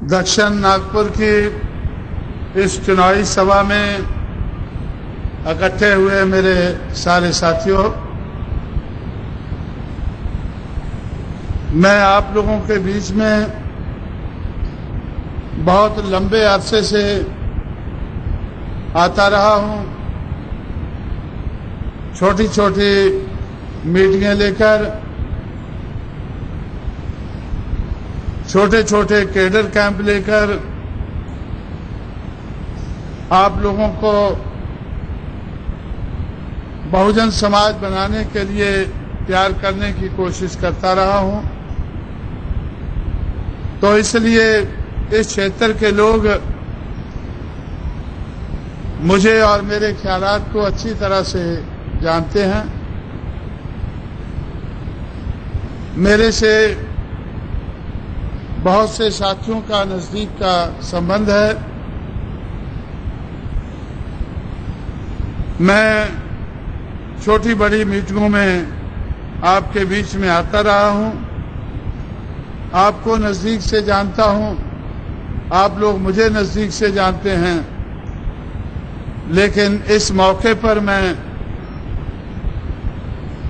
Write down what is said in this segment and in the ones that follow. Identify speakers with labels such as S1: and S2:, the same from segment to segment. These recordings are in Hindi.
S1: दक्षिण नागपुर की इस चुनावी सभा में इकट्ठे हुए मेरे सारे साथियों, मैं आप लोगों के बीच में बहुत लंबे अरसे से आता रहा हूं। छोटी छोटी मीटिंगें लेकर, छोटे छोटे कैडर कैंप लेकर आप लोगों को बहुजन समाज बनाने के लिए प्यार करने की कोशिश करता रहा हूं। तो इसलिए इस क्षेत्र के लोग मुझे और मेरे ख्यालात को अच्छी तरह से जानते हैं। मेरे से बहुत से साथियों का नजदीक का संबंध है। मैं छोटी बड़ी मीटिंगों में आपके बीच में आता रहा हूं, आपको नजदीक से जानता हूं, आप लोग मुझे नजदीक से जानते हैं। लेकिन इस मौके पर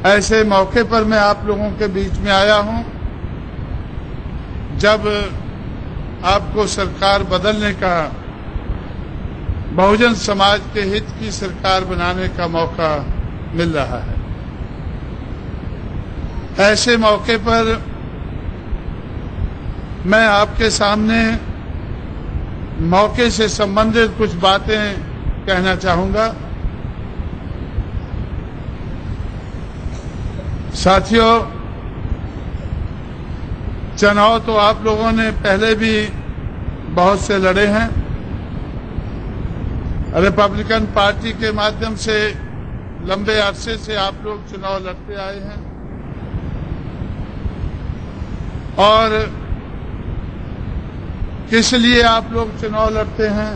S1: ऐसे मौके पर मैं आप लोगों के बीच में आया हूं जब आपको सरकार बदलने का, बहुजन समाज के हित की सरकार बनाने का मौका मिल रहा है। ऐसे मौके पर मैं आपके सामने मौके से संबंधित कुछ बातें कहना चाहूंगा। साथियों, चुनाव तो आप लोगों ने पहले भी बहुत से लड़े हैं। रिपब्लिकन पार्टी के माध्यम से लंबे अरसे से आप लोग चुनाव लड़ते आए हैं और किस लिए आप लोग चुनाव लड़ते हैं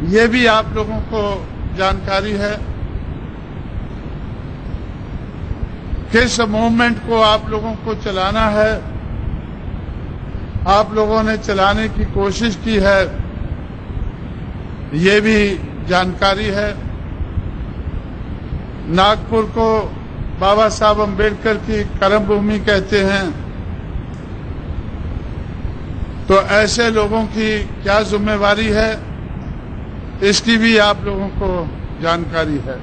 S1: ये भी आप लोगों को जानकारी है। किस मूवमेंट को आप लोगों को चलाना है, आप लोगों ने चलाने की कोशिश की है, ये भी जानकारी है। नागपुर को बाबा साहब अम्बेडकर की कर्मभूमि कहते हैं, तो ऐसे लोगों की क्या जिम्मेवारी है इसकी भी आप लोगों को जानकारी है।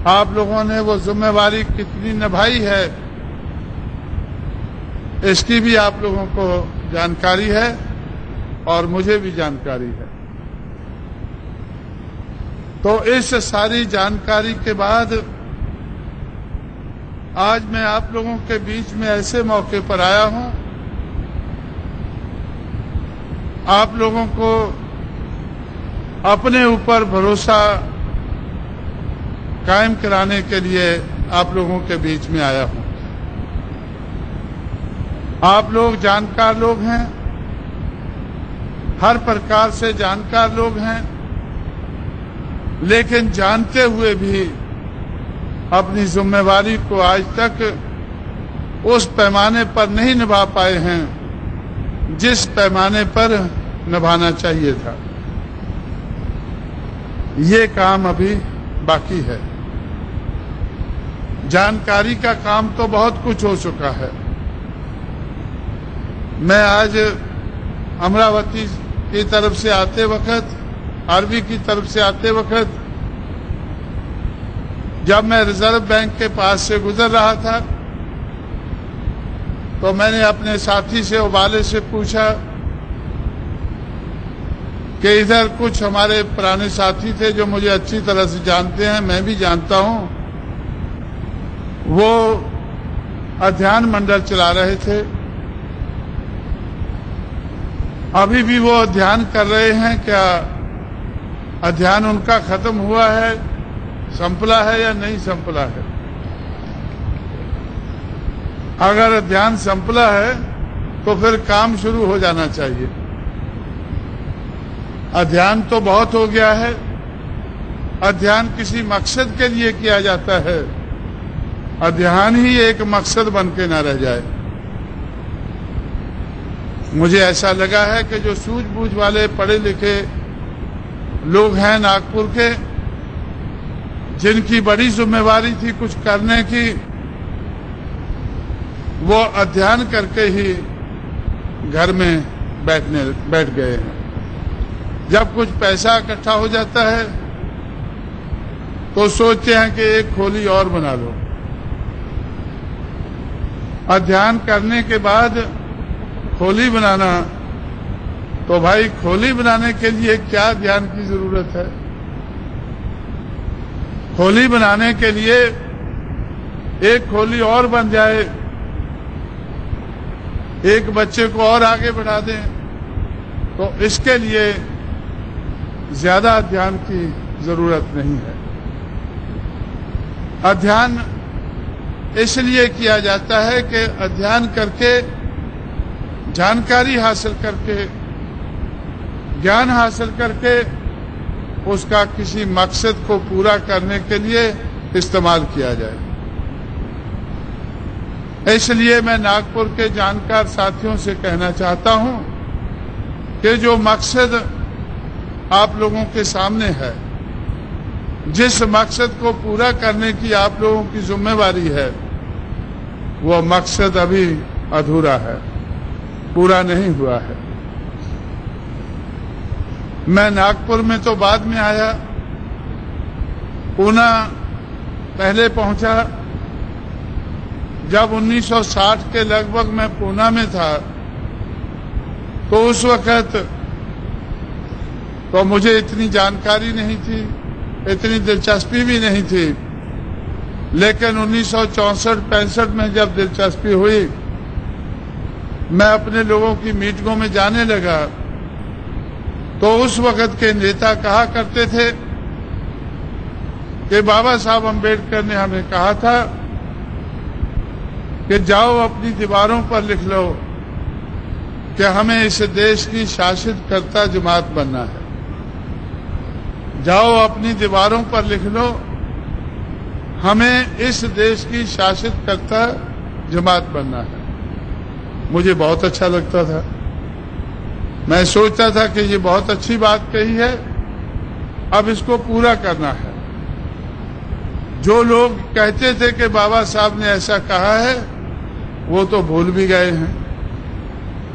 S1: आप लोगों ने वो जिम्मेवारी कितनी निभाई है इसकी भी आप लोगों को जानकारी है और मुझे भी जानकारी है। तो इस सारी जानकारी के बाद आज मैं आप लोगों के बीच में ऐसे मौके पर आया हूं, आप लोगों को अपने ऊपर भरोसा कायम कराने के लिए आप लोगों के बीच में आया हूं। आप लोग जानकार लोग हैं, हर प्रकार से जानकार लोग हैं, लेकिन जानते हुए भी अपनी जिम्मेवारी को आज तक उस पैमाने पर नहीं निभा पाए हैं जिस पैमाने पर निभाना चाहिए था। ये काम अभी बाकी है। जानकारी का काम तो बहुत कुछ हो चुका है। मैं आज अमरावती की तरफ से आते वक्त, आरबी की तरफ से आते वक्त जब मैं रिजर्व बैंक के पास से गुजर रहा था तो मैंने अपने साथी से, उबाले से पूछा कि इधर कुछ हमारे पुराने साथी थे जो मुझे अच्छी तरह से जानते हैं, मैं भी जानता हूं, वो अध्ययन मंडल चला रहे थे। अभी भी वो अध्ययन कर रहे हैं क्या? अध्ययन उनका खत्म हुआ है, संपला है या नहीं संपला है? अगर अध्ययन संपला है तो फिर काम शुरू हो जाना चाहिए। अध्ययन तो बहुत हो गया है, अध्ययन किसी मकसद के लिए किया जाता है, अध्ययन ही एक मकसद बन के न रह जाए। मुझे ऐसा लगा है कि जो सूझबूझ वाले पढ़े लिखे लोग हैं नागपुर के, जिनकी बड़ी जिम्मेवारी थी कुछ करने की, वो अध्ययन करके ही घर में बैठ गए हैं। जब कुछ पैसा इकट्ठा हो जाता है तो सोचते हैं कि एक खोली और बना लो। अध्ययन करने के बाद खोली बनाना, तो भाई खोली बनाने के लिए क्या ध्यान की जरूरत है? खोली बनाने के लिए एक खोली और बन जाए, एक बच्चे को और आगे बढ़ा दें, तो इसके लिए ज्यादा अध्ययन की जरूरत नहीं है। अध्ययन इसलिए किया जाता है कि अध्ययन करके, जानकारी हासिल करके, ज्ञान हासिल करके उसका किसी मकसद को पूरा करने के लिए इस्तेमाल किया जाए। इसलिए मैं नागपुर के जानकार साथियों से कहना चाहता हूं कि जो मकसद आप लोगों के सामने है, जिस मकसद को पूरा करने की आप लोगों की जिम्मेवारी है, वो मकसद अभी अधूरा है, पूरा नहीं हुआ है। मैं नागपुर में तो बाद में आया, पूना पहले पहुंचा। जब 1960 के लगभग मैं पूना में था, तो उस वक्त तो मुझे इतनी जानकारी नहीं थी, इतनी दिलचस्पी भी नहीं थी। लेकिन 1964-65 में जब दिलचस्पी हुई, मैं अपने लोगों की मीटिंगों में जाने लगा, तो उस वक्त के नेता कहा करते थे कि बाबा साहब अम्बेडकर ने हमें कहा था कि जाओ अपनी दीवारों पर लिख लो कि हमें इस देश की शासित कर्ता जमात बनना है। जाओ अपनी दीवारों पर लिख लो, हमें इस देश की शासित कर्ता जमात बनना है। मुझे बहुत अच्छा लगता था। मैं सोचता था कि ये बहुत अच्छी बात कही है, अब इसको पूरा करना है। जो लोग कहते थे कि बाबा साहब ने ऐसा कहा है, वो तो भूल भी गए हैं।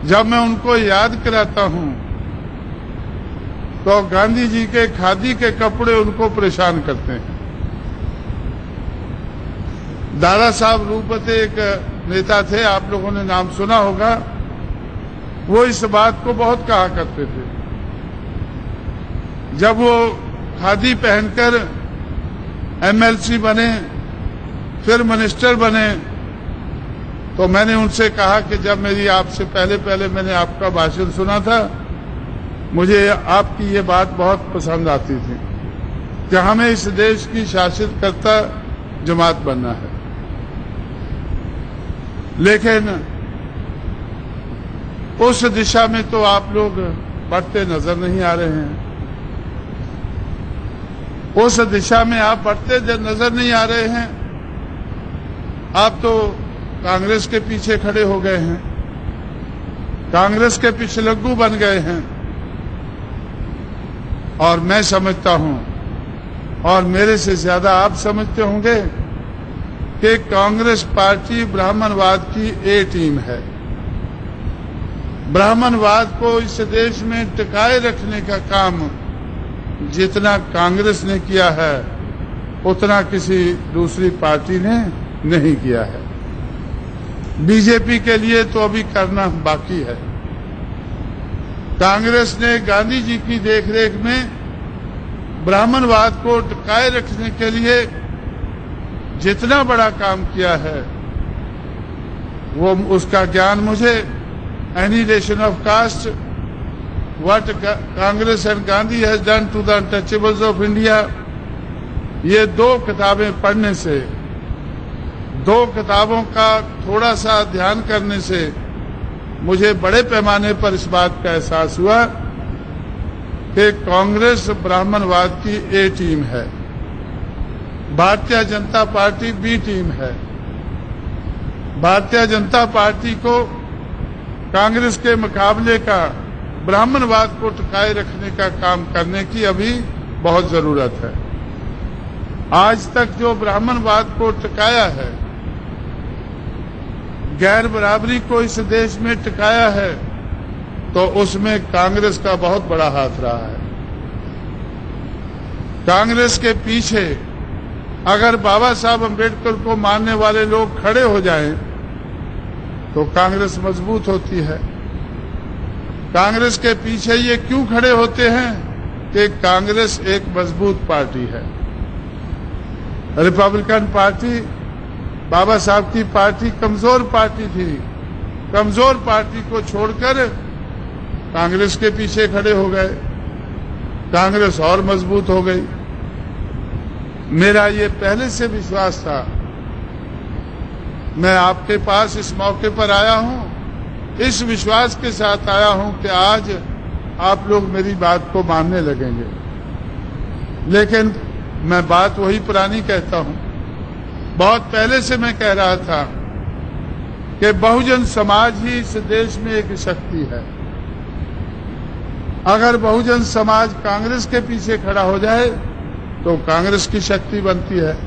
S1: जब मैं उनको याद कराता हूं, तो गांधी जी के खादी के कपड़े उनको परेशान करते हैं। दादा साहब रूपते एक नेता थे, आप लोगों ने नाम सुना होगा। वो इस बात को बहुत कहा करते थे। जब वो खादी पहनकर एमएलसी बने, फिर मिनिस्टर बने, तो मैंने उनसे कहा कि जब मेरी आपसे पहले मैंने आपका भाषण सुना था, मुझे आपकी ये बात बहुत पसंद आती थी कि हमें इस देश की शासित कर्ता जमात बनना है। लेकिन उस दिशा में तो आप लोग बढ़ते नजर नहीं आ रहे हैं। उस दिशा में आप बढ़ते नजर नहीं आ रहे हैं। आप तो कांग्रेस के पीछे खड़े हो गए हैं, कांग्रेस के पिछलग्गू बन गए हैं। और मैं समझता हूं, और मेरे से ज्यादा आप समझते होंगे, कि कांग्रेस पार्टी ब्राह्मणवाद की ए टीम है। ब्राह्मणवाद को इस देश में टिकाए रखने का काम जितना कांग्रेस ने किया है, उतना किसी दूसरी पार्टी ने नहीं किया है। बीजेपी के लिए तो अभी करना बाकी है। कांग्रेस ने गांधी जी की देखरेख में ब्राह्मणवाद को टिकाए रखने के लिए जितना बड़ा काम किया है, वो उसका ज्ञान मुझे annihilation of caste, what Congress and Gandhi has done to the untouchables of India, ये 2 किताबें पढ़ने से, 2 किताबों का थोड़ा सा ध्यान करने से मुझे बड़े पैमाने पर इस बात का एहसास हुआ कि कांग्रेस ब्राह्मणवाद की ए टीम है, Bharatiya Janata party B team है। भारतीय जनता पार्टी को कांग्रेस के मुकाबले का ब्राह्मणवाद को टिकाए रखने का काम करने की अभी बहुत जरूरत है। आज तक जो ब्राह्मणवाद को टिकाया है, गैर बराबरी को इस देश में टिकाया है, तो उसमें कांग्रेस का बहुत बड़ा हाथ रहा है। कांग्रेस के पीछे अगर बाबा साहब अम्बेडकर को मानने वाले लोग खड़े हो जाएं, तो कांग्रेस मजबूत होती है। कांग्रेस के पीछे ये क्यों खड़े होते हैं कि कांग्रेस एक मजबूत पार्टी है। रिपब्लिकन पार्टी, बाबा साहब की पार्टी कमजोर पार्टी थी। कमजोर पार्टी को छोड़कर कांग्रेस के पीछे खड़े हो गए, कांग्रेस और मजबूत हो गई। मेरा ये पहले से विश्वास था। मैं आपके पास इस मौके पर आया हूं, इस विश्वास के साथ आया हूं कि आज आप लोग मेरी बात को मानने लगेंगे। लेकिन मैं बात वही पुरानी कहता हूं। बहुत पहले से मैं कह रहा था कि बहुजन समाज ही इस देश में एक शक्ति है। अगर बहुजन समाज कांग्रेस के पीछे खड़ा हो जाए तो कांग्रेस की शक्ति बनती है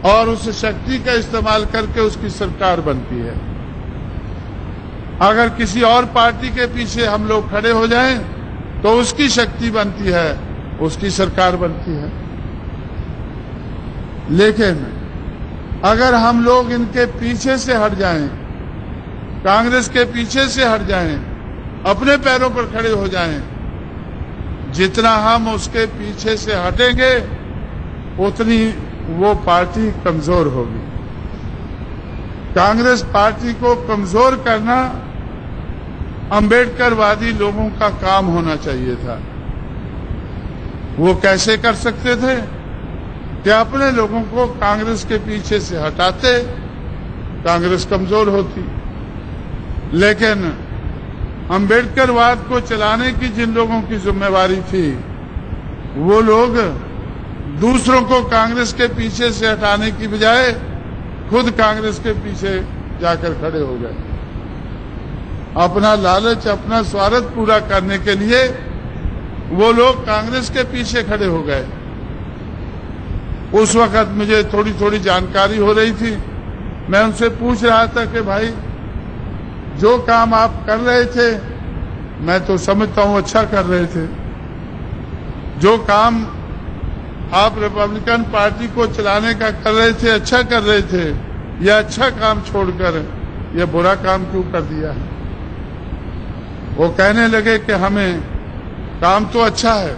S1: और उस शक्ति का इस्तेमाल करके उसकी सरकार बनती है। अगर किसी और पार्टी के पीछे हम लोग खड़े हो जाएं तो उसकी शक्ति बनती है, उसकी सरकार बनती है। लेकिन अगर हम लोग इनके पीछे से हट जाएं, कांग्रेस के पीछे से हट जाएं, अपने पैरों पर खड़े हो जाएं, जितना हम उसके पीछे से हटेंगे उतनी वो पार्टी कमजोर होगी। कांग्रेस पार्टी को कमजोर करना अम्बेडकरवादी लोगों का काम होना चाहिए था। वो कैसे कर सकते थे कि अपने लोगों को कांग्रेस के पीछे से हटाते, कांग्रेस कमजोर होती। लेकिन अम्बेडकरवाद को चलाने की जिन लोगों की जिम्मेवारी थी, वो लोग दूसरों को कांग्रेस के पीछे से हटाने की बजाय खुद कांग्रेस के पीछे जाकर खड़े हो गए। अपना लालच, अपना स्वार्थ पूरा करने के लिए वो लोग कांग्रेस के पीछे खड़े हो गए। उस वक्त मुझे थोड़ी थोड़ी जानकारी हो रही थी। मैं उनसे पूछ रहा था कि भाई, जो काम आप कर रहे थे मैं तो समझता हूं अच्छा कर रहे थे। जो काम आप रिपब्लिकन पार्टी को चलाने का कर रहे थे, अच्छा कर रहे थे, यह अच्छा काम छोड़कर यह बुरा काम क्यों कर दिया है। वो कहने लगे कि हमें काम तो अच्छा है,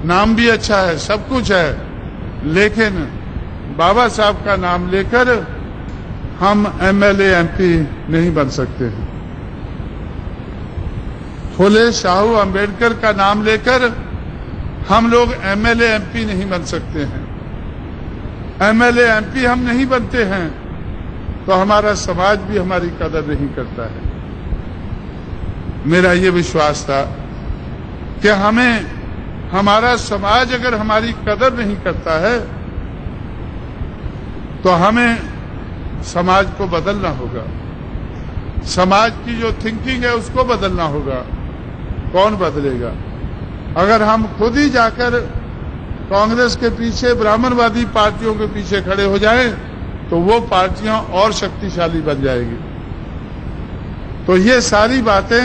S1: नाम भी अच्छा है, सब कुछ है, लेकिन बाबा साहब का नाम लेकर हम एमएलए एमपी नहीं बन सकते हैं। फुले शाहू अम्बेडकर का नाम लेकर हम लोग एमएलए एमपी नहीं बन सकते हैं। एमएलए एमपी हम नहीं बनते हैं तो हमारा समाज भी हमारी कदर नहीं करता है। मेरा ये विश्वास था कि हमें, हमारा समाज अगर हमारी कदर नहीं करता है तो हमें समाज को बदलना होगा। समाज की जो थिंकिंग है उसको बदलना होगा। कौन बदलेगा? अगर हम खुद ही जाकर कांग्रेस के पीछे, ब्राह्मणवादी पार्टियों के पीछे खड़े हो जाएं तो वो पार्टियां और शक्तिशाली बन जाएगी। तो ये सारी बातें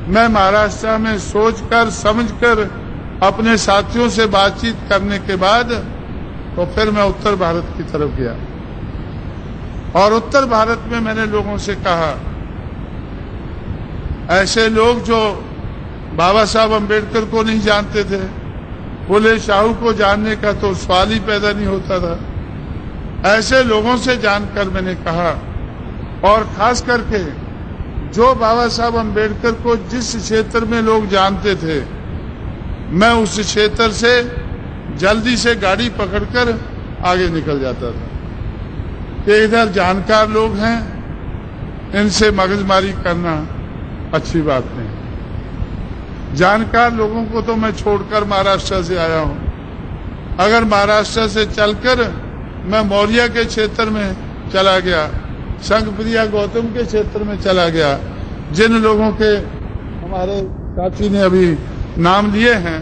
S1: मैं महाराष्ट्र में सोचकर समझकर अपने साथियों से बातचीत करने के बाद तो फिर मैं उत्तर भारत की तरफ गया और उत्तर भारत में मैंने लोगों से कहा, ऐसे लोग जो बाबा साहब अम्बेडकर को नहीं जानते थे, फुले शाहू को जानने का तो सवाल ही पैदा नहीं होता था, ऐसे लोगों से जानकर मैंने कहा, और खास करके जो बाबा साहब अम्बेडकर को जिस क्षेत्र में लोग जानते थे, मैं उस क्षेत्र से जल्दी से गाड़ी पकड़कर आगे निकल जाता था कि इधर जानकार लोग हैं, इनसे मगजमारी करना अच्छी बात नहीं। जानकार लोगों को तो मैं छोड़कर महाराष्ट्र से आया हूं। अगर महाराष्ट्र से चलकर मैं मौर्या के क्षेत्र में चला गया संघप्रिया गौतम के क्षेत्र में चला गया। जिन लोगों के हमारे साथी ने अभी नाम लिए हैं,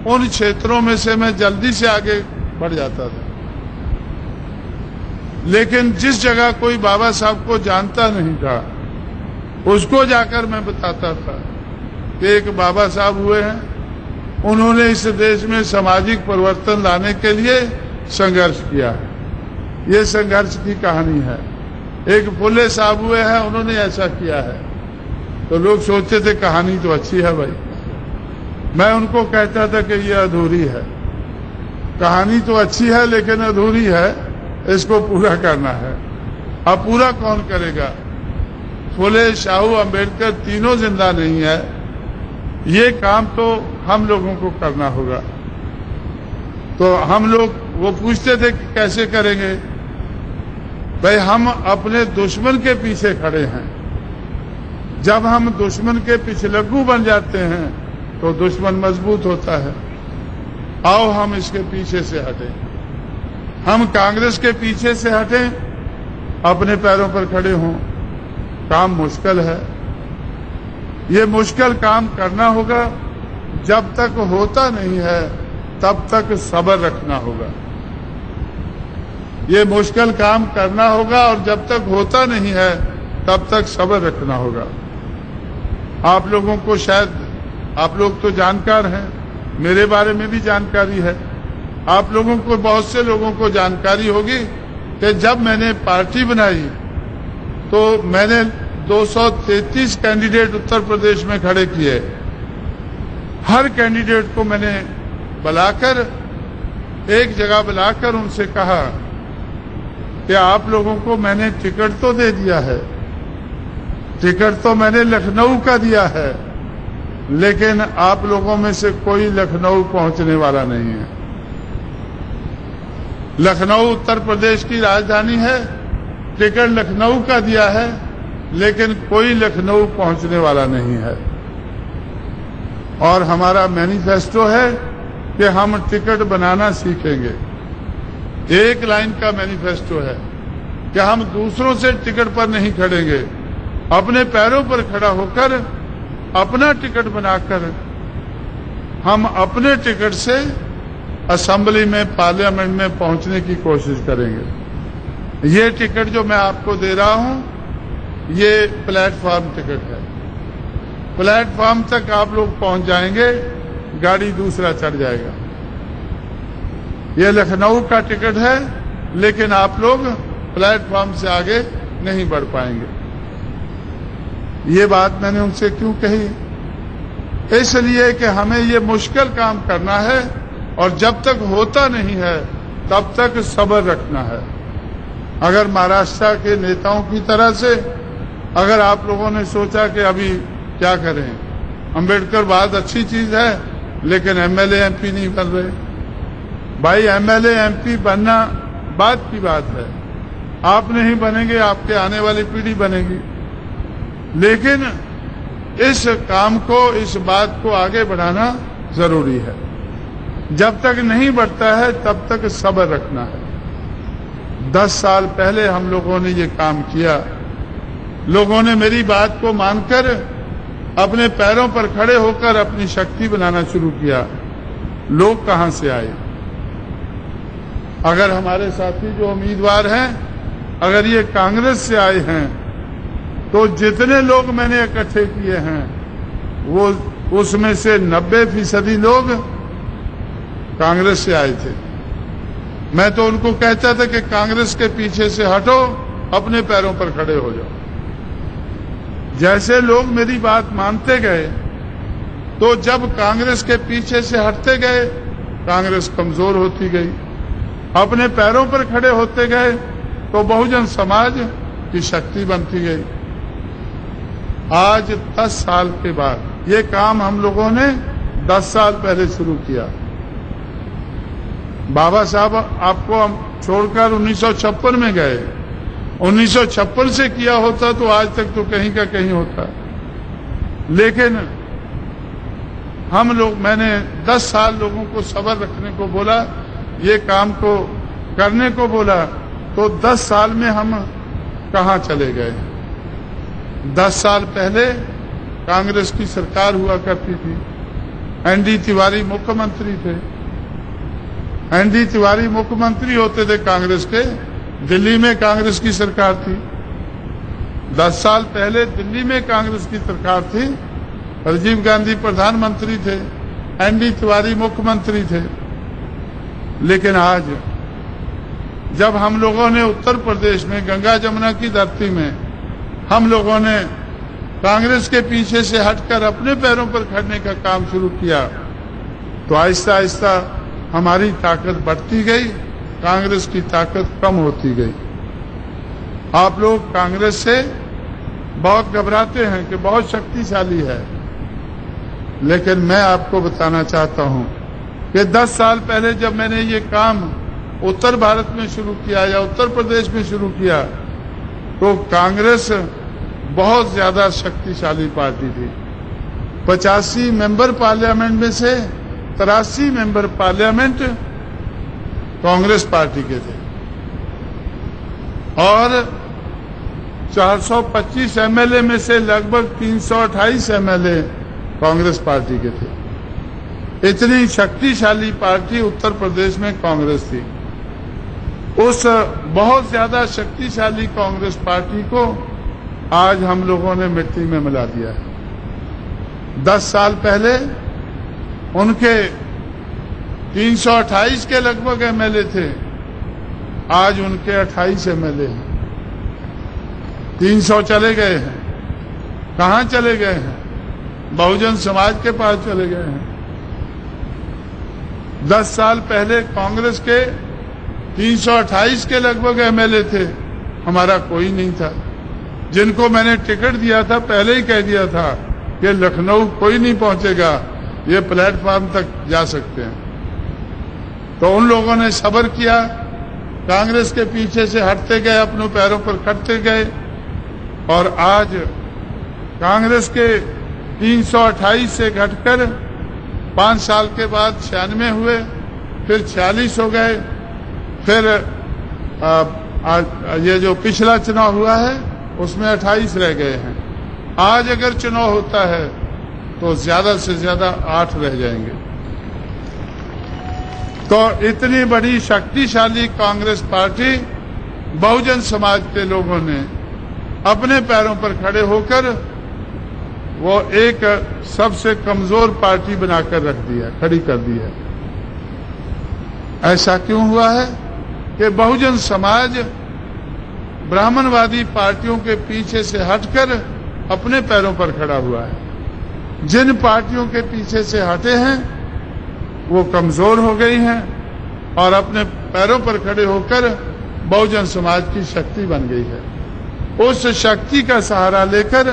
S1: उन क्षेत्रों में से मैं जल्दी से आगे बढ़ जाता था। लेकिन जिस जगह कोई बाबा साहब को जानता नहीं था, उसको जाकर मैं बताता था कि एक बाबा साहब हुए हैं, उन्होंने इस देश में सामाजिक परिवर्तन लाने के लिए संघर्ष किया है। ये संघर्ष की कहानी है। एक फुले साहब हुए हैं, उन्होंने ऐसा किया है। तो लोग सोचते थे कहानी तो अच्छी है भाई। मैं उनको कहता था कि ये अधूरी है, कहानी तो अच्छी है लेकिन अधूरी है, इसको पूरा करना है। अब पूरा कौन करेगा? फुले, साहू, अंबेडकर तीनों जिंदा नहीं है। ये काम तो हम लोगों को करना होगा। तो हम लोग वो पूछते थे कि कैसे करेंगे? भाई हम अपने दुश्मन के पीछे खड़े हैं। जब हम दुश्मन के पिछलग्गू बन जाते हैं तो दुश्मन मजबूत होता है। आओ हम इसके पीछे से हटें, हम कांग्रेस के पीछे से हटें, अपने पैरों पर खड़े हों। काम मुश्किल है, ये मुश्किल काम करना होगा। जब तक होता नहीं है तब तक सब्र रखना होगा। ये मुश्किल काम करना होगा और जब तक होता नहीं है तब तक सब्र रखना होगा। आप लोगों को शायद, आप लोग तो जानकार हैं, मेरे बारे में भी जानकारी है। आप लोगों को, बहुत से लोगों को जानकारी होगी कि जब मैंने पार्टी बनाई तो मैंने 233 कैंडिडेट उत्तर प्रदेश में खड़े किए। हर कैंडिडेट को मैंने बुलाकर, एक जगह बुलाकर उनसे कहा कि आप लोगों को मैंने टिकट तो दे दिया है, टिकट तो मैंने लखनऊ का दिया है, लेकिन आप लोगों में से कोई लखनऊ पहुंचने वाला नहीं है। लखनऊ उत्तर प्रदेश की राजधानी है, टिकट लखनऊ का दिया है, लेकिन कोई लखनऊ पहुंचने वाला नहीं है। और हमारा मैनिफेस्टो है कि हम टिकट बनाना सीखेंगे। एक लाइन का मैनिफेस्टो है कि हम दूसरों से टिकट पर नहीं खड़ेंगे, अपने पैरों पर खड़ा होकर अपना टिकट बनाकर हम अपने टिकट से असेंबली में, पार्लियामेंट में पहुंचने की कोशिश करेंगे। ये टिकट जो मैं आपको दे रहा हूं, ये प्लेटफॉर्म टिकट है। प्लेटफॉर्म तक आप लोग पहुंच जाएंगे, गाड़ी दूसरा चढ़ जाएगा। ये लखनऊ का टिकट है, लेकिन आप लोग प्लेटफॉर्म से आगे नहीं बढ़ पाएंगे। ये बात मैंने उनसे क्यों कही? इसलिए कि हमें ये मुश्किल काम करना है और जब तक होता नहीं है तब तक सब्र रखना है। अगर महाराष्ट्र के नेताओं की तरह से अगर आप लोगों ने सोचा कि अभी क्या करें, अंबेडकर बात अच्छी चीज है लेकिन एमएलए एमपी नहीं बन रहे। भाई एमएलए एमपी बनना बात की बात है, आप नहीं बनेंगे, आपके आने वाली पीढ़ी बनेगी। लेकिन इस काम को, इस बात को आगे बढ़ाना जरूरी है। जब तक नहीं बढ़ता है तब तक सब्र रखना है। 10 साल पहले हम लोगों ने ये काम किया, लोगों ने मेरी बात को मानकर अपने पैरों पर खड़े होकर अपनी शक्ति बनाना शुरू किया। लोग कहां से आए? अगर हमारे साथी जो उम्मीदवार हैं, अगर ये कांग्रेस से आए हैं, तो जितने लोग मैंने इकट्ठे किए हैं वो उसमें से 90% लोग कांग्रेस से आए थे। मैं तो उनको कहता था कि कांग्रेस के पीछे से हटो, अपने पैरों पर खड़े हो जाओ। जैसे लोग मेरी बात मानते गए, तो जब कांग्रेस के पीछे से हटते गए, कांग्रेस कमजोर होती गई। अपने पैरों पर खड़े होते गए तो बहुजन समाज की शक्ति बनती गई। आज 10 साल के बाद ये काम हम लोगों ने 10 साल पहले शुरू किया। बाबा साहब आपको हम छोड़कर 1956 में गए। 1956 से किया होता तो आज तक तो कहीं का कहीं होता। लेकिन हम लोग, मैंने 10 साल लोगों को सब्र रखने को बोला, ये काम को करने को बोला, तो 10 साल में हम कहां चले गए। 10 साल पहले कांग्रेस की सरकार हुआ करती थी, एनडी तिवारी मुख्यमंत्री थे। एनडी तिवारी मुख्यमंत्री होते थे कांग्रेस के, दिल्ली में कांग्रेस की सरकार थी। 10 साल पहले दिल्ली में कांग्रेस की सरकार थी, राजीव गांधी प्रधानमंत्री थे, एनडी तिवारी मुख्यमंत्री थे। लेकिन आज जब हम लोगों ने उत्तर प्रदेश में गंगा जमुना की धरती में हम लोगों ने कांग्रेस के पीछे से हटकर अपने पैरों पर खड़ने का काम शुरू किया, तो आहिस्ता आहिस्ता हमारी ताकत बढ़ती गई, कांग्रेस की ताकत कम होती गई। आप लोग कांग्रेस से बहुत घबराते हैं कि बहुत शक्तिशाली है, लेकिन मैं आपको बताना चाहता हूं कि 10 साल पहले जब मैंने ये काम उत्तर भारत में शुरू किया या उत्तर प्रदेश में शुरू किया, तो कांग्रेस बहुत ज्यादा शक्तिशाली पार्टी थी। 85 मेंबर पार्लियामेंट में से 83 मेंबर पार्लियामेंट कांग्रेस पार्टी के थे और 425 एमएलए में से लगभग 328 एमएलए कांग्रेस पार्टी के थे। इतनी शक्तिशाली पार्टी उत्तर प्रदेश में कांग्रेस थी। उस बहुत ज्यादा शक्तिशाली कांग्रेस पार्टी को आज हम लोगों ने मिट्टी में मिला दिया है। 10 साल पहले उनके 328 के लगभग एमएलए थे, आज उनके 28 एमएलए हैं। 300 चले गए हैं। कहां चले गए हैं? बहुजन समाज के पास चले गए हैं। 10 साल पहले कांग्रेस के 328 के लगभग एमएलए थे, हमारा कोई नहीं था। जिनको मैंने टिकट दिया था पहले ही कह दिया था कि लखनऊ कोई नहीं पहुंचेगा, ये प्लेटफॉर्म तक जा सकते हैं। तो उन लोगों ने सब्र किया, कांग्रेस के पीछे से हटते गए, अपने पैरों पर खड़ते गए और आज कांग्रेस के 328 से घटकर 5 साल के बाद 96 हुए, फिर 46 हो गए, फिर ये जो पिछला चुनाव हुआ है उसमें 28 रह गए हैं। आज अगर चुनाव होता है तो ज्यादा से ज्यादा 8 रह जाएंगे। तो इतनी बड़ी शक्तिशाली कांग्रेस पार्टी बहुजन समाज के लोगों ने अपने पैरों पर खड़े होकर वो एक सबसे कमजोर पार्टी बनाकर रख दी है, खड़ी कर दी है। ऐसा क्यों हुआ है कि बहुजन समाज ब्राह्मणवादी पार्टियों के पीछे से हटकर अपने पैरों पर खड़ा हुआ है। जिन पार्टियों के पीछे से हटे हैं वो कमजोर हो गई हैं और अपने पैरों पर खड़े होकर बहुजन समाज की शक्ति बन गई है। उस शक्ति का सहारा लेकर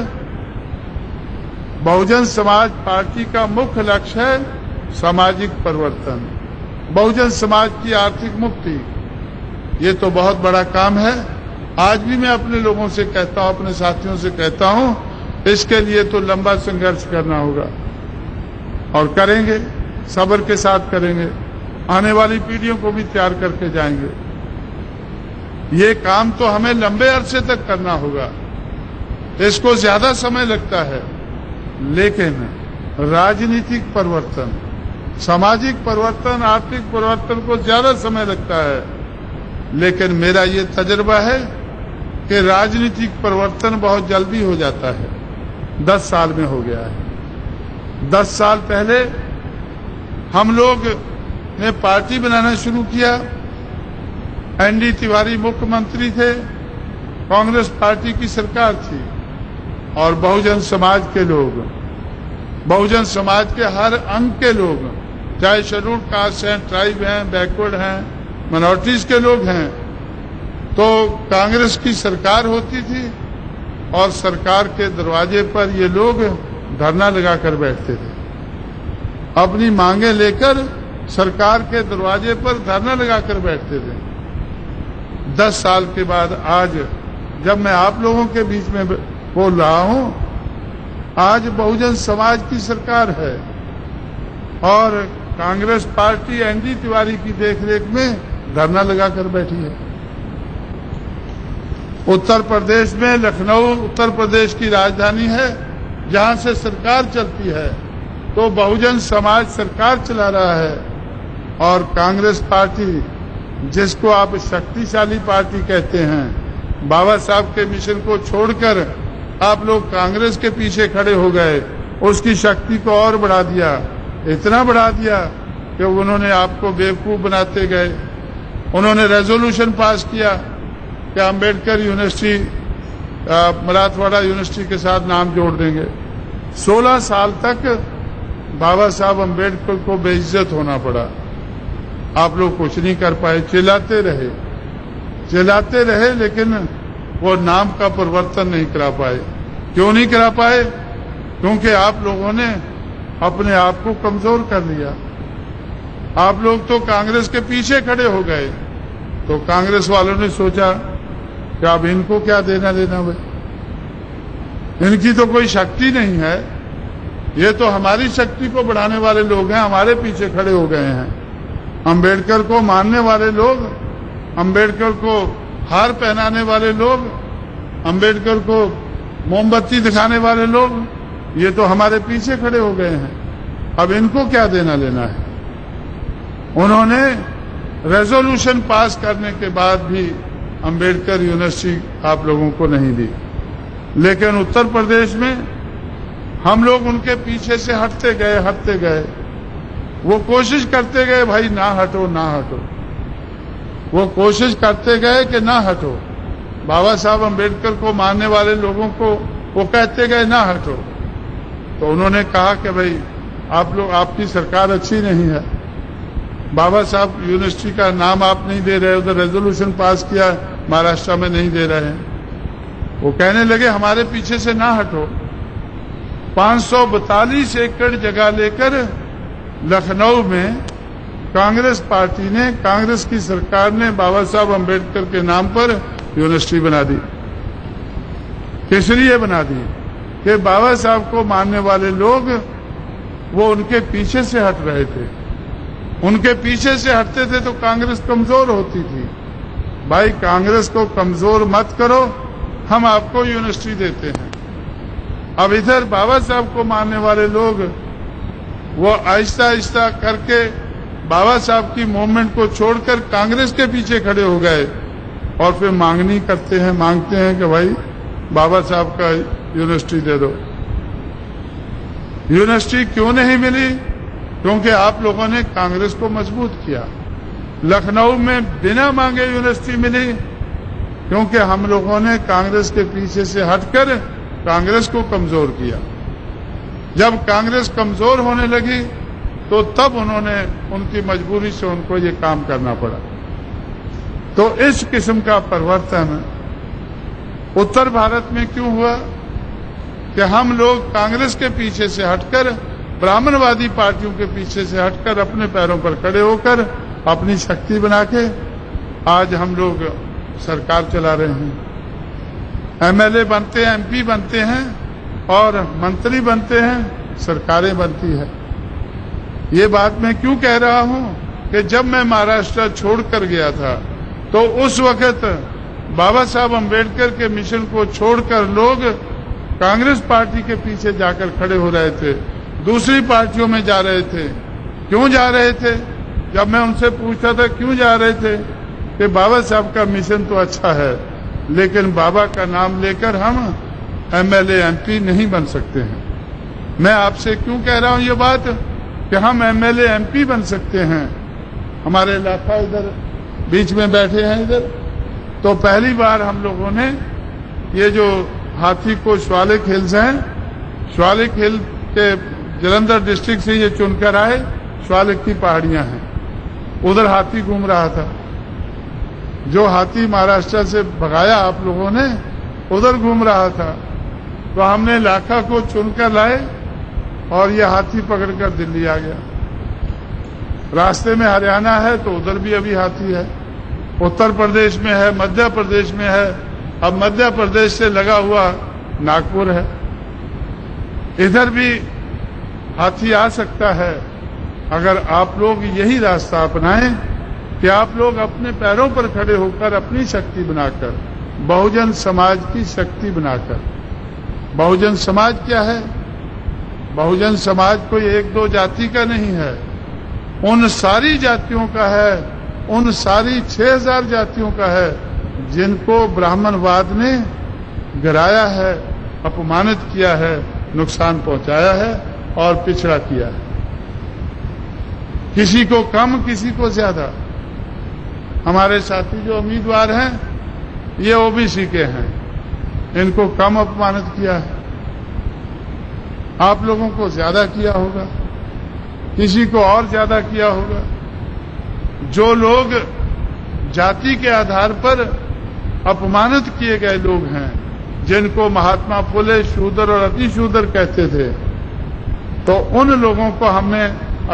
S1: बहुजन समाज पार्टी का मुख्य लक्ष्य है सामाजिक परिवर्तन, बहुजन समाज की आर्थिक मुक्ति। ये तो बहुत बड़ा काम है। आज भी मैं अपने लोगों से कहता हूं, अपने साथियों से कहता हूं, इसके लिए तो लंबा संघर्ष करना होगा और करेंगे, सब्र के साथ करेंगे, आने वाली पीढ़ियों को भी तैयार करके जाएंगे। ये काम तो हमें लंबे अरसे तक करना होगा, इसको ज्यादा समय लगता है, लेकिन राजनीतिक परिवर्तन, सामाजिक परिवर्तन, आर्थिक परिवर्तन को ज्यादा समय लगता है। लेकिन मेरा ये तजुर्बा है कि राजनीतिक परिवर्तन बहुत जल्दी हो जाता है। 10 साल में हो गया है। 10 साल पहले हम लोग ने पार्टी बनाना शुरू किया, एनडी तिवारी मुख्यमंत्री थे, कांग्रेस पार्टी की सरकार थी और बहुजन समाज के लोग, बहुजन समाज के हर अंग के लोग, चाहे शेड्यूल्ड कास्ट हैं, ट्राइब हैं, बैकवर्ड हैं, माइनॉरिटीज के लोग हैं, तो कांग्रेस की सरकार होती थी और सरकार के दरवाजे पर ये लोग धरना लगाकर बैठते थे। अपनी मांगे लेकर सरकार के दरवाजे पर धरना लगाकर बैठते थे। 10 साल के बाद आज जब मैं आप लोगों के बीच में बोल रहा हूं, आज बहुजन समाज की सरकार है और कांग्रेस पार्टी एनडी तिवारी की देखरेख में धरना लगाकर बैठी है। उत्तर प्रदेश में लखनऊ उत्तर प्रदेश की राजधानी है, जहां से सरकार चलती है, तो बहुजन समाज सरकार चला रहा है। और कांग्रेस पार्टी, जिसको आप शक्तिशाली पार्टी कहते हैं, बाबा साहब के मिशन को छोड़कर आप लोग कांग्रेस के पीछे खड़े हो गए, उसकी शक्ति को और बढ़ा दिया, इतना बढ़ा दिया कि उन्होंने आपको बेवकूफ बनाते गए। उन्होंने रेजोल्यूशन पास किया कि अम्बेडकर यूनिवर्सिटी मराठवाड़ा यूनिवर्सिटी के साथ नाम जोड़ देंगे। 16 साल तक बाबा साहब अम्बेडकर को बेइज्जत होना पड़ा। आप लोग कुछ नहीं कर पाए, चिल्लाते रहे, लेकिन वो नाम का परिवर्तन नहीं करा पाए। क्यों नहीं करा पाए? क्योंकि आप लोगों ने अपने आप को कमजोर कर लिया। आप लोग तो कांग्रेस के पीछे खड़े हो गए, तो कांग्रेस वालों ने सोचा कि अब इनको क्या देना लेना भाई, इनकी तो कोई शक्ति नहीं है, ये तो हमारी शक्ति को बढ़ाने वाले लोग हैं, हमारे पीछे खड़े हो गए हैं। अम्बेडकर को मानने वाले लोग, अम्बेडकर को हार पहनाने वाले लोग, अम्बेडकर को मोमबत्ती दिखाने वाले लोग, ये तो हमारे पीछे खड़े हो गए हैं। अब इनको क्या देना लेना है? उन्होंने रेजोल्यूशन पास करने के बाद भी अम्बेडकर यूनिवर्सिटी आप लोगों को नहीं दी। लेकिन उत्तर प्रदेश में हम लोग उनके पीछे से हटते गए। वो कोशिश करते गए, भाई ना हटो। वो कोशिश करते गए कि ना हटो। बाबा साहब अम्बेडकर को मानने वाले लोगों को वो कहते गए ना हटो। तो उन्होंने कहा कि भाई आप लोग, आपकी सरकार अच्छी नहीं है, बाबा साहब यूनिवर्सिटी का नाम आप नहीं दे रहे, उधर रेजोल्यूशन पास किया, महाराष्ट्र में नहीं दे रहे हैं। वो कहने लगे हमारे पीछे से ना हटो। 542 एकड़ जगह लेकर लखनऊ में कांग्रेस पार्टी ने, कांग्रेस की सरकार ने बाबा साहब अम्बेडकर के नाम पर यूनिवर्सिटी बना दी। किस लिए बना दी? कि बाबा साहब को मानने वाले लोग वो उनके पीछे से हट रहे थे। उनके पीछे से हटते थे तो कांग्रेस कमजोर होती थी। भाई कांग्रेस को कमजोर मत करो, हम आपको यूनिवर्सिटी देते हैं। अब इधर बाबा साहब को मानने वाले लोग वो आहिस्ता आहिस्ता करके बाबा साहब की मूवमेंट को छोड़कर कांग्रेस के पीछे खड़े हो गए और फिर मांगते हैं कि भाई बाबा साहब का यूनिवर्सिटी दे दो। यूनिवर्सिटी क्यों नहीं मिली? क्योंकि आप लोगों ने कांग्रेस को मजबूत किया। लखनऊ में बिना मांगे यूनिवर्सिटी मिली क्योंकि हम लोगों ने कांग्रेस के पीछे से हटकर कांग्रेस को कमजोर किया। जब कांग्रेस कमजोर होने लगी तो तब उन्होंने, उनकी मजबूरी से उनको ये काम करना पड़ा। तो इस किस्म का परिवर्तन उत्तर भारत में क्यों हुआ कि हम लोग कांग्रेस के पीछे से हटकर, ब्राह्मणवादी पार्टियों के पीछे से हटकर अपने पैरों पर खड़े होकर अपनी शक्ति बना के आज हम लोग सरकार चला रहे हैं। एमएलए बनते हैं, एमपी बनते हैं और मंत्री बनते हैं, सरकारें बनती है। ये बात मैं क्यों कह रहा हूं कि जब मैं महाराष्ट्र छोड़कर गया था तो उस वक्त बाबा साहब अम्बेडकर के मिशन को छोड़कर लोग कांग्रेस पार्टी के पीछे जाकर खड़े हो रहे थे, दूसरी पार्टियों में जा रहे थे। क्यों जा रहे थे? जब मैं उनसे पूछता था क्यों जा रहे थे, कि बाबा साहब का मिशन तो अच्छा है लेकिन बाबा का नाम लेकर हम एमएलए एमपी नहीं बन सकते हैं। मैं आपसे क्यों कह रहा हूं ये बात कि हम एमएलए एमपी बन सकते हैं। हमारे इलाका इधर बीच में बैठे हैं इधर, तो पहली बार हम लोगों ने ये जो हाथी को शिवालिक हिल्स हैं, शिवालिक हिल के जलंधर डिस्ट्रिक्ट से ये चुनकर आए, शिवालिक की पहाड़ियां हैं, उधर हाथी घूम रहा था। जो हाथी महाराष्ट्र से भगाया आप लोगों ने, उधर घूम रहा था, तो हमने इलाका को चुनकर लाए और ये हाथी पकड़कर दिल्ली आ गया। रास्ते में हरियाणा है तो उधर भी अभी हाथी है, उत्तर प्रदेश में है, मध्य प्रदेश में है, अब मध्य प्रदेश से लगा हुआ नागपुर है, इधर भी हाथी आ सकता है अगर आप लोग यही रास्ता अपनाएं कि आप लोग अपने पैरों पर खड़े होकर अपनी शक्ति बनाकर बहुजन समाज की शक्ति बनाकर। बहुजन समाज क्या है? बहुजन समाज कोई एक दो जाति का नहीं है, उन सारी जातियों का है, उन सारी 6000 जातियों का है जिनको ब्राह्मणवाद ने गिराया है, अपमानित किया है, नुकसान पहुंचाया है और पिछड़ा किया है। किसी को कम, किसी को ज्यादा। हमारे साथी जो उम्मीदवार हैं ये ओबीसी के हैं, इनको कम अपमानित किया है, आप लोगों को ज्यादा किया होगा, किसी को और ज्यादा किया होगा। जो लोग जाति के आधार पर अपमानित किए गए लोग हैं, जिनको महात्मा फुले शूद्र और अतिशूद्र कहते थे, तो उन लोगों को हमने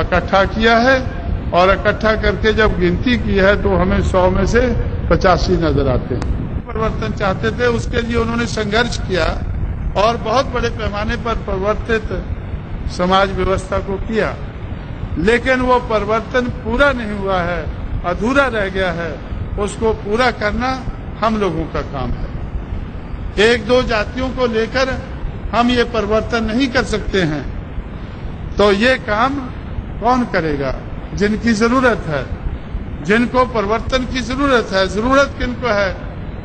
S1: इकट्ठा किया है और इकट्ठा करके जब गिनती की है तो हमें 100 में से 85 नजर आते हैं। परिवर्तन चाहते थे, उसके लिए उन्होंने संघर्ष किया और बहुत बड़े पैमाने पर परिवर्तित समाज व्यवस्था को किया, लेकिन वो परिवर्तन पूरा नहीं हुआ है, अधूरा रह गया है। उसको पूरा करना हम लोगों का काम है। एक दो जातियों को लेकर हम ये परिवर्तन नहीं कर सकते हैं, तो ये काम कौन करेगा? जिनकी जरूरत है, जिनको परिवर्तन की जरूरत है। जरूरत किनको है?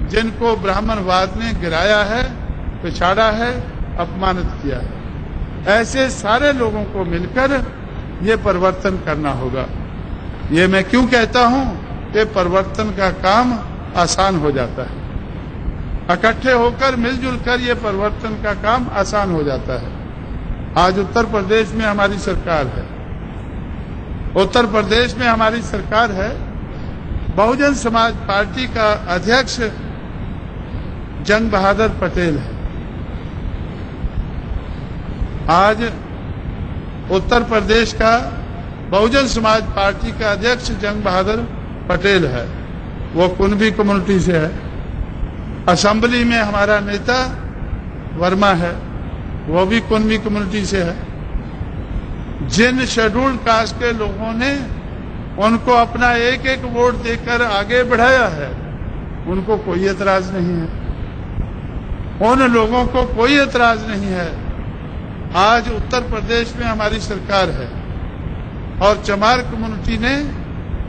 S1: जिनको ब्राह्मणवाद ने गिराया है, पिछाड़ा है, अपमानित किया है। ऐसे सारे लोगों को मिलकर ये परिवर्तन करना होगा। ये मैं क्यों कहता हूं कि परिवर्तन का काम आसान हो जाता है, इकट्ठे होकर मिलजुल कर ये परिवर्तन का काम आसान हो जाता है। आज उत्तर प्रदेश में हमारी सरकार है, उत्तर प्रदेश में हमारी सरकार है। बहुजन समाज पार्टी का अध्यक्ष जंग बहादुर पटेल है। आज उत्तर प्रदेश का बहुजन समाज पार्टी का अध्यक्ष जंग बहादुर पटेल है। वो कुणबी कम्युनिटी से है। असेंबली में हमारा नेता वर्मा है, वो भी कुणबी कम्युनिटी से है। जिन शेड्यूल्ड कास्ट के लोगों ने उनको अपना एक एक वोट देकर आगे बढ़ाया है, उनको कोई एतराज नहीं है, उन लोगों को कोई एतराज नहीं है। आज उत्तर प्रदेश में हमारी सरकार है और चमार कम्युनिटी ने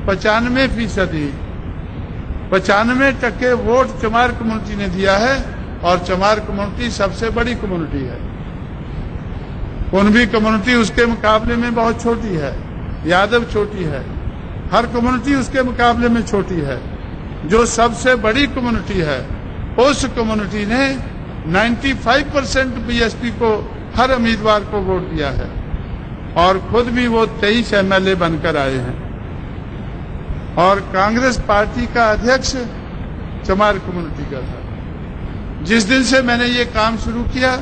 S1: 95% वोट चमार कम्युनिटी ने दिया है और चमार कम्युनिटी सबसे बड़ी कम्युनिटी है। कुणबी कम्युनिटी उसके मुकाबले में बहुत छोटी है, यादव छोटी है, हर कम्युनिटी उसके मुकाबले में छोटी है। जो सबसे बड़ी कम्युनिटी है उस कम्युनिटी ने 95% बीएसपी को, हर उम्मीदवार को वोट दिया है और खुद भी वो 23 एमएलए बनकर आए हैं। और कांग्रेस पार्टी का अध्यक्ष चमार कम्युनिटी का था। जिस दिन से मैंने ये काम शुरू किया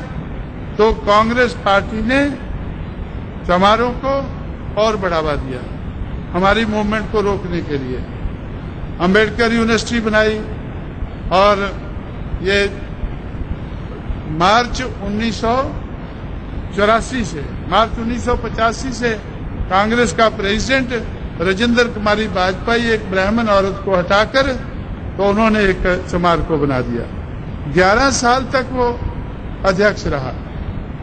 S1: तो कांग्रेस पार्टी ने चमारों को और बढ़ावा दिया हमारी मूवमेंट को रोकने के लिए। अंबेडकर यूनिवर्सिटी बनाई और ये मार्च 1985 से कांग्रेस का प्रेसिडेंट राजेंद्र कुमारी वाजपेयी एक ब्राह्मण औरत को हटाकर तो उन्होंने एक चमार को बना दिया। 11 साल तक वो अध्यक्ष रहा।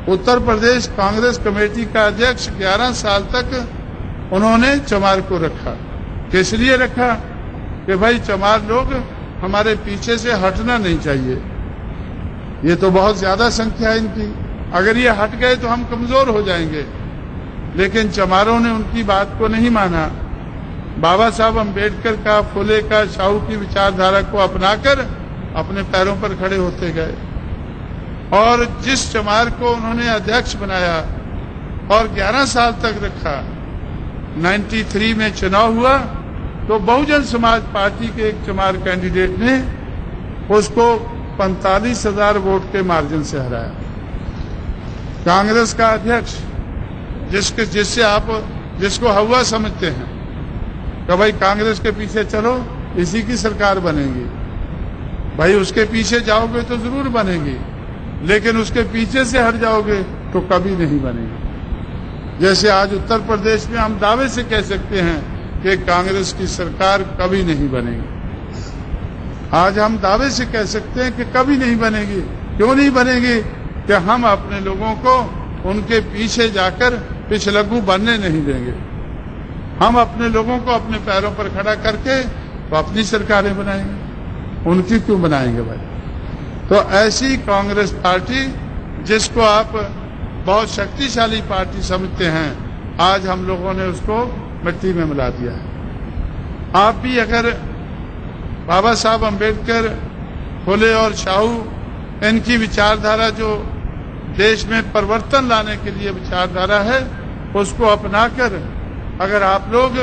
S1: उत्तर प्रदेश कांग्रेस कमेटी का अध्यक्ष 11 साल तक उन्होंने चमार को रखा। किस लिए रखा? कि भाई चमार लोग हमारे पीछे से हटना नहीं चाहिए। ये तो बहुत ज्यादा संख्या है इनकी, अगर ये हट गए तो हम कमजोर हो जाएंगे। लेकिन चमारों ने उनकी बात को नहीं माना। बाबा साहब अम्बेडकर का, फुले का, शाहू की विचारधारा को अपनाकर अपने पैरों पर खड़े होते गए और जिस चमार को उन्होंने अध्यक्ष बनाया और 11 साल तक रखा, 93 में चुनाव हुआ तो बहुजन समाज पार्टी के एक चमार कैंडिडेट ने उसको 45,000 वोट के मार्जिन से हराया। कांग्रेस का अध्यक्ष जिसको हवा समझते हैं कि भाई कांग्रेस के पीछे चलो, इसी की सरकार बनेगी। भाई उसके पीछे जाओगे तो जरूर बनेगी, लेकिन उसके पीछे से हट जाओगे तो कभी नहीं बनेगी। जैसे आज उत्तर प्रदेश में हम दावे से कह सकते हैं कि कांग्रेस की सरकार कभी नहीं बनेगी। आज हम दावे से कह सकते हैं कि कभी नहीं बनेगी। क्यों नहीं बनेगी? कि हम अपने लोगों को उनके पीछे जाकर पिछलग्गू बनने नहीं देंगे। हम अपने लोगों को अपने पैरों पर खड़ा करके तो अपनी सरकारें बनाएंगे, उनकी क्यों बनाएंगे भाई? तो ऐसी कांग्रेस पार्टी जिसको आप बहुत शक्तिशाली पार्टी समझते हैं, आज हम लोगों ने उसको मिट्टी में मिला दिया है। आप भी अगर बाबा साहब अम्बेडकर, फुले और शाहू, इनकी विचारधारा जो देश में परिवर्तन लाने के लिए विचारधारा है, उसको अपनाकर अगर आप लोग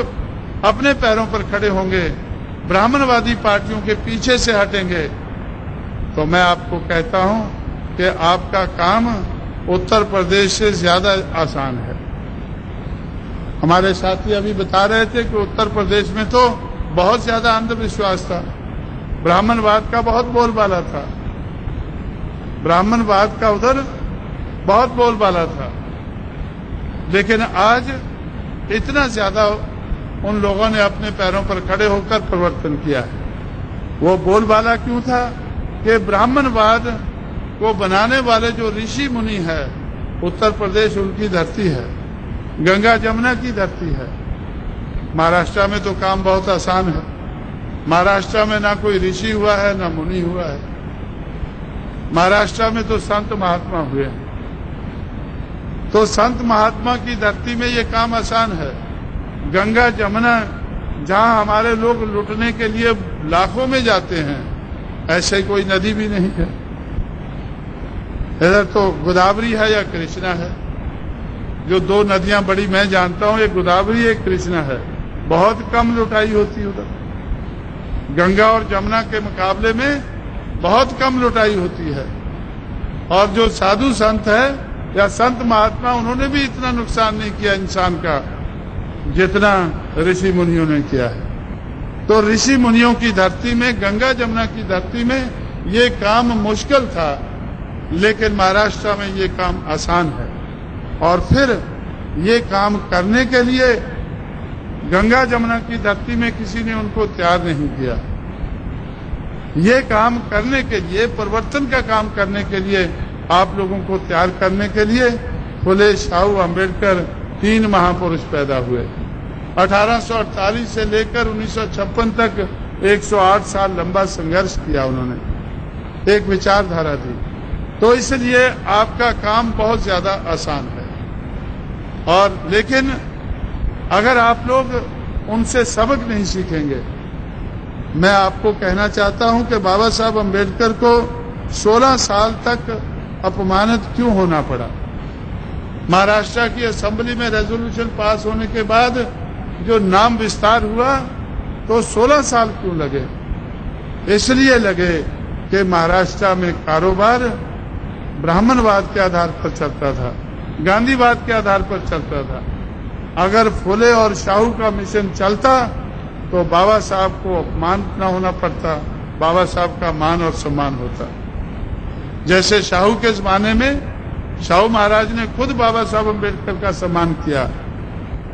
S1: अपने पैरों पर खड़े होंगे, ब्राह्मणवादी पार्टियों के पीछे से हटेंगे, तो मैं आपको कहता हूं कि आपका काम उत्तर प्रदेश से ज्यादा आसान है। हमारे साथी अभी बता रहे थे कि उत्तर प्रदेश में तो बहुत ज्यादा अंधविश्वास था, ब्राह्मणवाद का बहुत बोलबाला था, ब्राह्मणवाद का उधर बहुत बोलबाला था। लेकिन आज इतना ज्यादा उन लोगों ने अपने पैरों पर खड़े होकर परिवर्तन किया है। वो बोलबाला क्यों था? कि ब्राह्मणवाद को बनाने वाले जो ऋषि मुनि है, उत्तर प्रदेश उनकी धरती है, गंगा जमुना की धरती है। महाराष्ट्र में तो काम बहुत आसान है। महाराष्ट्र में ना कोई ऋषि हुआ है ना मुनि हुआ है, महाराष्ट्र में तो संत महात्मा हुए हैं। तो संत महात्मा की धरती में ये काम आसान है। गंगा जमुना जहां हमारे लोग लुटने के लिए लाखों में जाते हैं, ऐसे कोई नदी भी नहीं है। इधर तो गोदावरी है या कृष्णा है, जो दो नदियां बड़ी मैं जानता हूं, एक गोदावरी एक कृष्णा है। बहुत कम लुटाई होती उधर, गंगा और जमुना के मुकाबले में बहुत कम लुटाई होती है। और जो साधु संत है या संत महात्मा, उन्होंने भी इतना नुकसान नहीं किया इंसान का जितना ऋषि मुनियों ने किया है। तो ऋषि मुनियों की धरती में, गंगा जमुना की धरती में ये काम मुश्किल था, लेकिन महाराष्ट्र में ये काम आसान है। और फिर ये काम करने के लिए गंगा जमुना की धरती में किसी ने उनको तैयार नहीं किया। ये काम करने के लिए, परिवर्तन का काम करने के लिए, आप लोगों को तैयार करने के लिए फुले, शाहू, अम्बेडकर, 3 महापुरुष पैदा हुए। 1848 से लेकर 1956 तक 108 साल लंबा संघर्ष किया उन्होंने, एक विचारधारा थी। तो इसलिए आपका काम बहुत ज्यादा आसान है। और लेकिन अगर आप लोग उनसे सबक नहीं सीखेंगे, मैं आपको कहना चाहता हूं कि बाबा साहब अम्बेडकर को 16 साल तक अपमानित क्यों होना पड़ा। महाराष्ट्र की असेंबली में रेजोल्यूशन पास होने के बाद जो नाम विस्तार हुआ, तो 16 साल क्यों लगे? इसलिए लगे कि महाराष्ट्र में कारोबार ब्राह्मणवाद के आधार पर चलता था, गांधीवाद के आधार पर चलता था। अगर फुले और शाहू का मिशन चलता तो बाबा साहब को अपमान न होना पड़ता, बाबा साहब का मान और सम्मान होता। जैसे शाहू के जमाने में शाहू महाराज ने खुद बाबा साहब अम्बेडकर का सम्मान किया,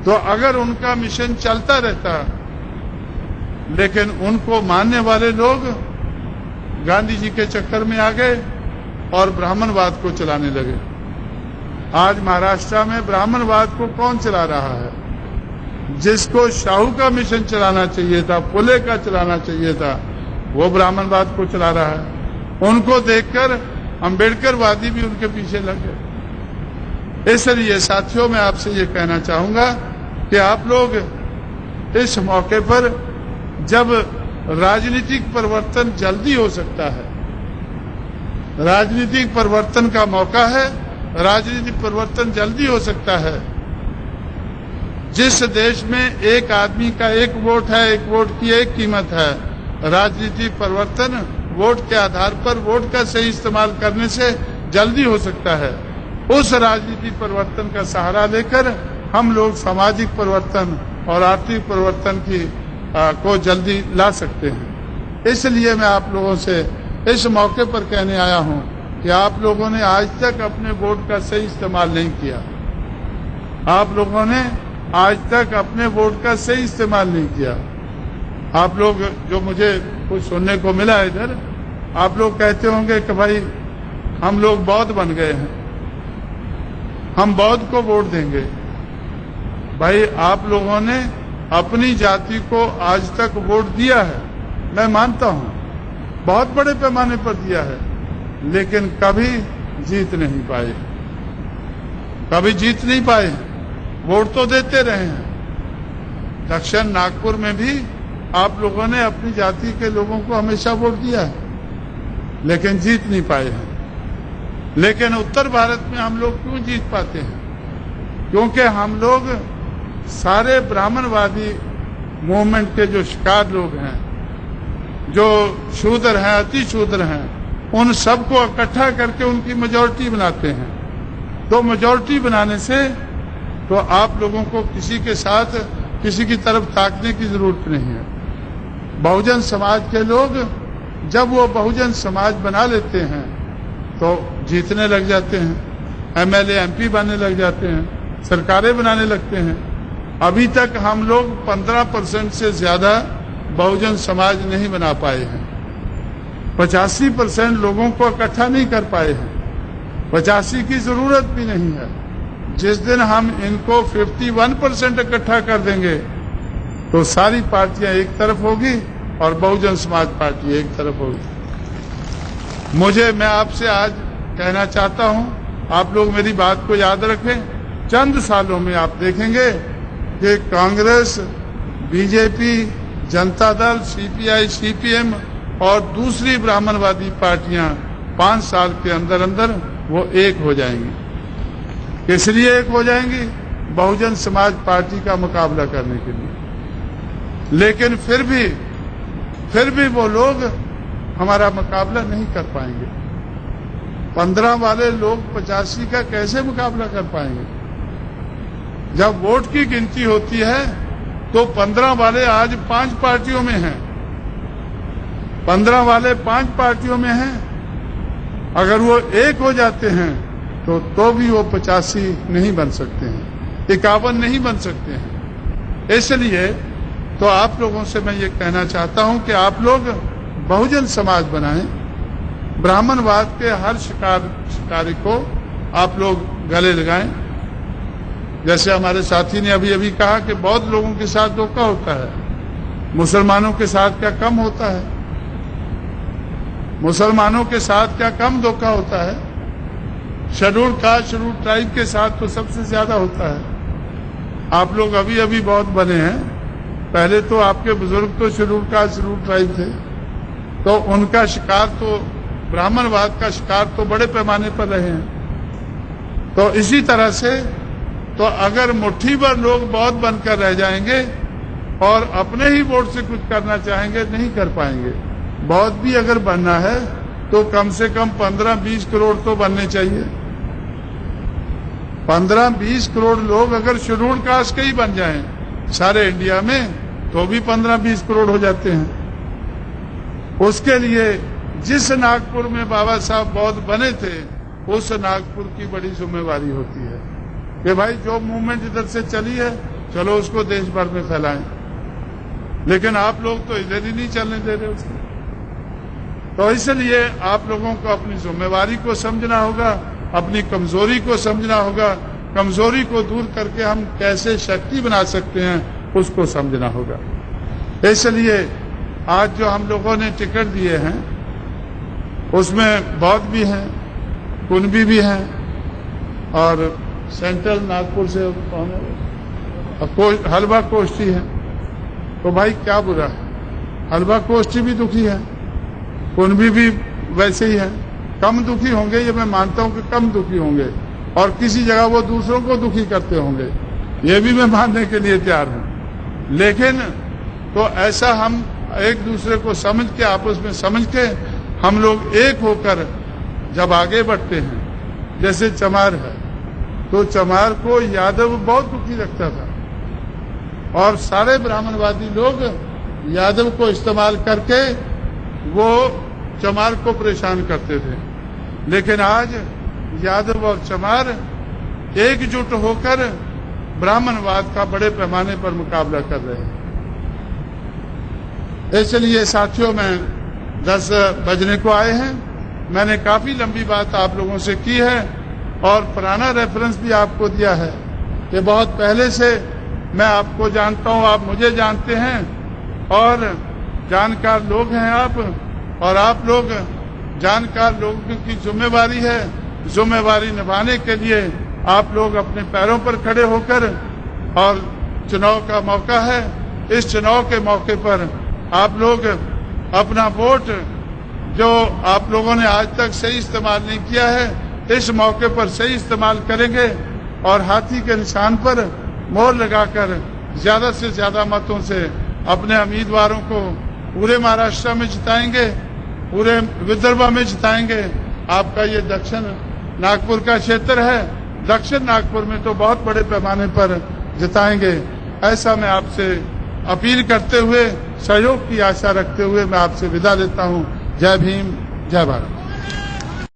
S1: तो अगर उनका मिशन चलता रहता, लेकिन उनको मानने वाले लोग गांधी जी के चक्कर में आ गए और ब्राह्मणवाद को चलाने लगे। आज महाराष्ट्र में ब्राह्मणवाद को कौन चला रहा है? जिसको शाहू का मिशन चलाना चाहिए था, फुले का चलाना चाहिए था, वो ब्राह्मणवाद को चला रहा है। उनको देखकर अम्बेडकरवादी भी उनके पीछे लग गए। इसलिए साथियों, मैं आपसे ये कहना चाहूंगा कि आप लोग इस मौके पर, जब राजनीतिक परिवर्तन जल्दी हो सकता है, राजनीतिक परिवर्तन का मौका है, राजनीतिक परिवर्तन जल्दी हो सकता है। जिस देश में एक आदमी का एक वोट है, एक वोट की एक कीमत है, राजनीतिक परिवर्तन वोट के आधार पर वोट का सही इस्तेमाल करने से जल्दी हो सकता है। उस राजनीतिक परिवर्तन का सहारा लेकर हम लोग सामाजिक परिवर्तन और आर्थिक परिवर्तन को जल्दी ला सकते हैं। इसलिए मैं आप लोगों से इस मौके पर कहने आया हूं कि आप लोगों ने आज तक अपने वोट का सही इस्तेमाल नहीं किया। आप लोगों ने आज तक अपने वोट का सही इस्तेमाल नहीं किया। आप लोग जो मुझे कुछ सुनने को मिला इधर, आप लोग कहते होंगे कि भाई हम लोग बौद्ध बन गए हैं, हम बौद्ध को वोट देंगे। भाई आप लोगों ने अपनी जाति को आज तक वोट दिया है, मैं मानता हूं, बहुत बड़े पैमाने पर दिया है, लेकिन कभी जीत नहीं पाए, कभी जीत नहीं पाए। वोट तो देते रहे हैं। दक्षिण नागपुर में भी आप लोगों ने अपनी जाति के लोगों को हमेशा वोट दिया है, लेकिन जीत नहीं पाए हैं। लेकिन उत्तर भारत में हम लोग क्यों जीत पाते हैं? क्योंकि हम लोग सारे ब्राह्मणवादी मूवमेंट के जो शिकार लोग हैं, जो शूद्र हैं, अति शूद्र हैं, उन सबको इकट्ठा करके उनकी मेजॉरिटी बनाते हैं। तो मेजॉरिटी बनाने से तो आप लोगों को किसी के साथ किसी की तरफ ताकने की जरूरत नहीं है। बहुजन समाज के लोग जब वो बहुजन समाज बना लेते हैं तो जीतने लग जाते हैं, एमएलए एमपी बनने लग जाते हैं, सरकारें बनाने लगते हैं। अभी तक हम लोग 15% से ज्यादा बहुजन समाज नहीं बना पाए हैं। 85% लोगों को इकट्ठा नहीं कर पाए हैं। 85 की जरूरत भी नहीं है। जिस दिन हम इनको 51% इकट्ठा कर देंगे तो सारी पार्टियां एक तरफ होगी और बहुजन समाज पार्टी एक तरफ होगी। मैं आपसे आज कहना चाहता हूं, आप लोग मेरी बात को याद रखें। चंद सालों में आप देखेंगे कि Congress, BJP, Janata Dal, CPI, CPM और दूसरी ब्राह्मणवादी पार्टियां 5 साल के अंदर अंदर वो एक हो जाएंगी। इसलिए एक हो जाएंगी बहुजन समाज पार्टी का मुकाबला करने के लिए। लेकिन फिर भी वो लोग हमारा मुकाबला नहीं कर पाएंगे। 15 वाले लोग 85 का कैसे मुकाबला कर पाएंगे? जब वोट की गिनती होती है तो 15 वाले आज 5 पार्टियों में हैं। 15 वाले 5 पार्टियों में हैं। अगर वो एक हो जाते हैं तो भी वो 85 नहीं बन सकते हैं, 51 नहीं बन सकते हैं। इसलिए तो आप लोगों से मैं ये कहना चाहता हूं कि आप लोग बहुजन समाज बनाएं। ब्राह्मणवाद के हर शिकारी को आप लोग गले लगाएं। जैसे हमारे साथी ने अभी अभी कहा कि बौद्ध लोगों के साथ धोखा होता है, मुसलमानों के साथ क्या कम होता है? मुसलमानों के साथ क्या कम धोखा होता है? शेड्यूल कास्ट, शेड्यूल ट्राइब के साथ तो सबसे ज्यादा होता है। आप लोग अभी अभी बहुत बने हैं, पहले तो आपके बुजुर्ग तो शेड्यूल कास्ट, शेड्यूल ट्राइब थे, तो उनका शिकार तो ब्राह्मणवाद का शिकार तो बड़े पैमाने पर रहे हैं। तो इसी तरह से तो अगर मुट्ठी भर लोग बौद्ध बनकर रह जाएंगे और अपने ही वोट से कुछ करना चाहेंगे, नहीं कर पाएंगे। बौद्ध भी अगर बनना है तो कम से कम 15-20 करोड़ तो बनने चाहिए। 15-20 करोड़ लोग अगर शेड्यूल कास्ट के ही बन जाएं सारे इंडिया में तो भी 15-20 करोड़ हो जाते हैं। उसके लिए जिस नागपुर में बाबा साहब बौद्ध बने थे, उस नागपुर की बड़ी जिम्मेवारी होती है कि भाई जो मूवमेंट इधर से चली है, चलो उसको देश भर में फैलाएं। लेकिन आप लोग तो इधर ही नहीं चलने दे रहे उसको। तो इसलिए आप लोगों को अपनी जिम्मेवारी को समझना होगा, अपनी कमजोरी को समझना होगा। कमजोरी को दूर करके हम कैसे शक्ति बना सकते हैं उसको समझना होगा। इसलिए आज जो हम लोगों ने टिकट दिए हैं उसमें बौद्ध भी हैं, कुणबी भी हैं और सेंट्रल नागपुर से हलवा कोष्ठी है। तो भाई क्या बुरा है? हलवा कोष्ठी भी दुखी है, कुणबी भी वैसे ही है। कम दुखी होंगे, ये मैं मानता हूं कि कम दुखी होंगे, और किसी जगह वो दूसरों को दुखी करते होंगे, ये भी मैं मानने के लिए तैयार हूं। लेकिन तो ऐसा हम एक दूसरे को समझ के, आपस में समझ के हम लोग एक होकर जब आगे बढ़ते हैं, जैसे चमार है तो चमार को यादव बहुत दुखी रखता था और सारे ब्राह्मणवादी लोग यादव को इस्तेमाल करके वो चमार को परेशान करते थे। लेकिन आज यादव और चमार एकजुट होकर ब्राह्मणवाद का बड़े पैमाने पर मुकाबला कर रहे हैं। इसलिए साथियों, मैं 10 बजने को आए हैं। मैंने काफी लंबी बात आप लोगों से की है और पुराना रेफरेंस भी आपको दिया है कि बहुत पहले से मैं आपको जानता हूं, आप मुझे जानते हैं और जानकार लोग हैं आप, और आप लोग जानकार लोगों की जिम्मेवारी है। जिम्मेवारी निभाने के लिए आप लोग अपने पैरों पर खड़े होकर, और चुनाव का मौका है, इस चुनाव के मौके पर आप लोग अपना वोट जो आप लोगों ने आज तक सही इस्तेमाल नहीं किया है, इस मौके पर सही इस्तेमाल करेंगे और हाथी के निशान पर मोहर लगाकर ज्यादा से ज्यादा मतों से अपने उम्मीदवारों को पूरे महाराष्ट्र में जिताएंगे, पूरे विदर्भ में जिताएंगे। आपका ये दक्षिण नागपुर का क्षेत्र है, दक्षिण नागपुर में तो बहुत बड़े पैमाने पर जिताएंगे। ऐसा मैं आपसे अपील करते हुए, सहयोग की आशा रखते हुए मैं आपसे विदा लेता हूं। जय भीम, जय भारत।